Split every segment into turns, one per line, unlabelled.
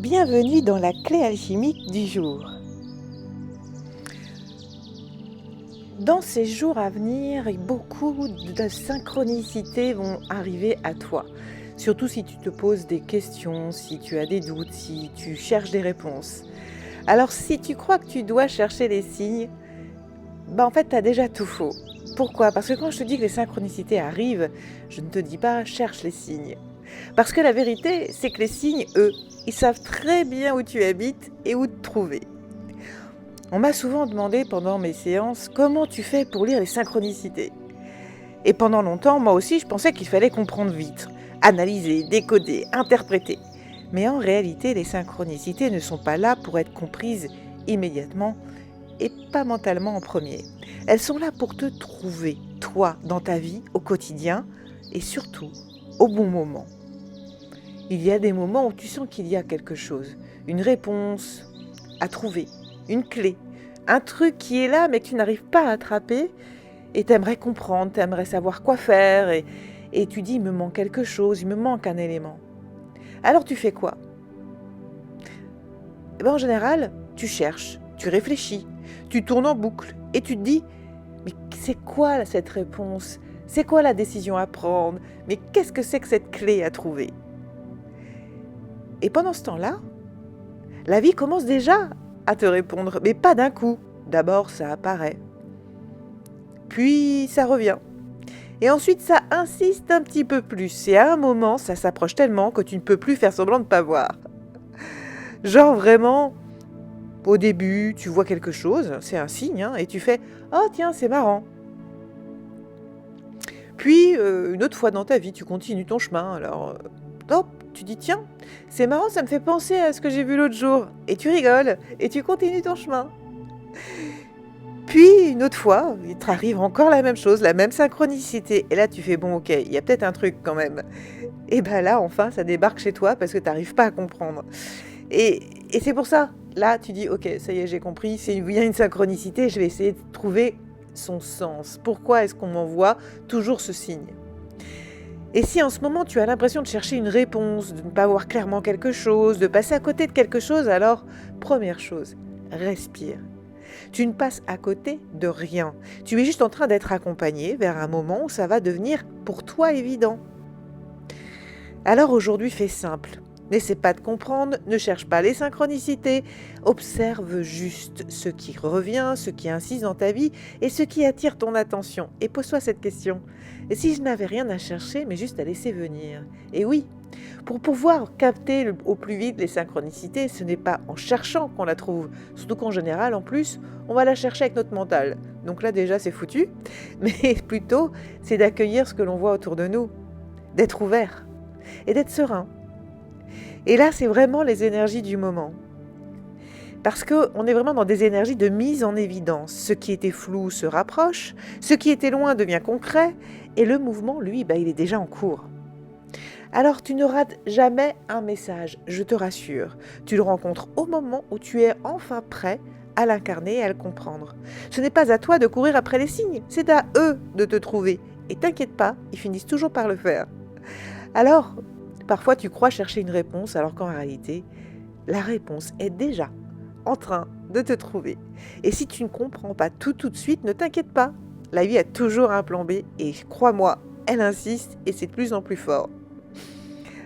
Bienvenue dans la clé alchimique du jour. Dans ces jours à venir, beaucoup de synchronicités vont arriver à toi. Surtout si tu te poses des questions, si tu as des doutes, si tu cherches des réponses. Alors si tu crois que tu dois chercher les signes, en fait tu as déjà tout faux. Pourquoi ? Parce que quand je te dis que les synchronicités arrivent, je ne te dis pas cherche les signes. Parce que la vérité, c'est que les signes, eux, ils savent très bien où tu habites et où te trouver. On m'a souvent demandé pendant mes séances comment tu fais pour lire les synchronicités. Et pendant longtemps, moi aussi, je pensais qu'il fallait comprendre vite, analyser, décoder, interpréter. Mais en réalité, les synchronicités ne sont pas là pour être comprises immédiatement et pas mentalement en premier. Elles sont là pour te trouver, toi, dans ta vie, au quotidien et surtout au bon moment. Il y a des moments où tu sens qu'il y a quelque chose, une réponse à trouver, une clé, un truc qui est là mais que tu n'arrives pas à attraper et tu aimerais comprendre, tu aimerais savoir quoi faire et tu dis il me manque quelque chose, il me manque un élément. Alors tu fais quoi ? En général, tu cherches, tu réfléchis, tu tournes en boucle et tu te dis mais c'est quoi cette réponse ? C'est quoi la décision à prendre ? Mais qu'est-ce que c'est que cette clé à trouver ? Et pendant ce temps-là, la vie commence déjà à te répondre, mais pas d'un coup. D'abord, ça apparaît. Puis, ça revient. Et ensuite, ça insiste un petit peu plus. Et à un moment, ça s'approche tellement que tu ne peux plus faire semblant de ne pas voir. Genre vraiment, au début, tu vois quelque chose, c'est un signe, et tu fais « Oh tiens, c'est marrant ». Puis, une autre fois dans ta vie, tu continues ton chemin. Alors, hop, tu dis « Tiens, c'est marrant, ça me fait penser à ce que j'ai vu l'autre jour ». Et tu rigoles, et tu continues ton chemin. Puis, une autre fois, il te arrive encore la même chose, la même synchronicité. Et là, tu fais « Bon, ok, il y a peut-être un truc quand même ». Et là, enfin, ça débarque chez toi parce que tu n'arrives pas à comprendre. Et c'est pour ça, là, tu dis « Ok, ça y est, j'ai compris, il y a une synchronicité, je vais essayer de trouver son sens. Pourquoi est-ce qu'on m'envoie toujours ce signe ?» Et si en ce moment, tu as l'impression de chercher une réponse, de ne pas voir clairement quelque chose, de passer à côté de quelque chose, alors, première chose, respire. Tu ne passes à côté de rien. Tu es juste en train d'être accompagné vers un moment où ça va devenir pour toi évident. Alors aujourd'hui, fais simple. N'essaie pas de comprendre, ne cherche pas les synchronicités, observe juste ce qui revient, ce qui insiste dans ta vie et ce qui attire ton attention. Et pose-toi cette question. Et si je n'avais rien à chercher, mais juste à laisser venir ? Et oui, pour pouvoir capter au plus vite les synchronicités, ce n'est pas en cherchant qu'on la trouve. Surtout qu'en général, en plus, on va la chercher avec notre mental. Donc là déjà, c'est foutu. Mais plutôt, c'est d'accueillir ce que l'on voit autour de nous, d'être ouvert et d'être serein. Et là, c'est vraiment les énergies du moment. Parce qu'on est vraiment dans des énergies de mise en évidence. Ce qui était flou se rapproche, ce qui était loin devient concret, et le mouvement, lui, il est déjà en cours. Alors tu ne rates jamais un message, je te rassure. Tu le rencontres au moment où tu es enfin prêt à l'incarner et à le comprendre. Ce n'est pas à toi de courir après les signes, c'est à eux de te trouver. Et t'inquiète pas, ils finissent toujours par le faire. Alors, parfois tu crois chercher une réponse alors qu'en réalité, la réponse est déjà en train de te trouver. Et si tu ne comprends pas tout de suite, ne t'inquiète pas. La vie a toujours un plan B et crois-moi, elle insiste et c'est de plus en plus fort.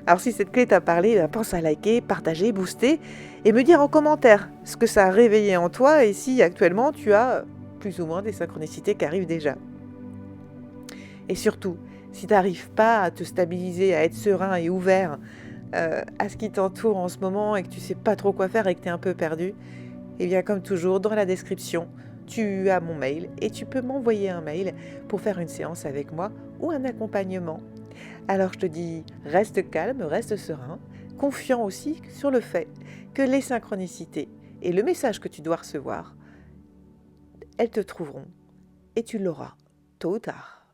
Alors si cette clé t'a parlé, pense à liker, partager, booster et me dire en commentaire ce que ça a réveillé en toi et si actuellement tu as plus ou moins des synchronicités qui arrivent déjà. Et surtout, si tu n'arrives pas à te stabiliser, à être serein et ouvert à ce qui t'entoure en ce moment et que tu ne sais pas trop quoi faire et que tu es un peu perdu, eh bien comme toujours, dans la description, tu as mon mail et tu peux m'envoyer un mail pour faire une séance avec moi ou un accompagnement. Alors je te dis, reste calme, reste serein, confiant aussi sur le fait que les synchronicités et le message que tu dois recevoir, elles te trouveront et tu l'auras tôt ou tard.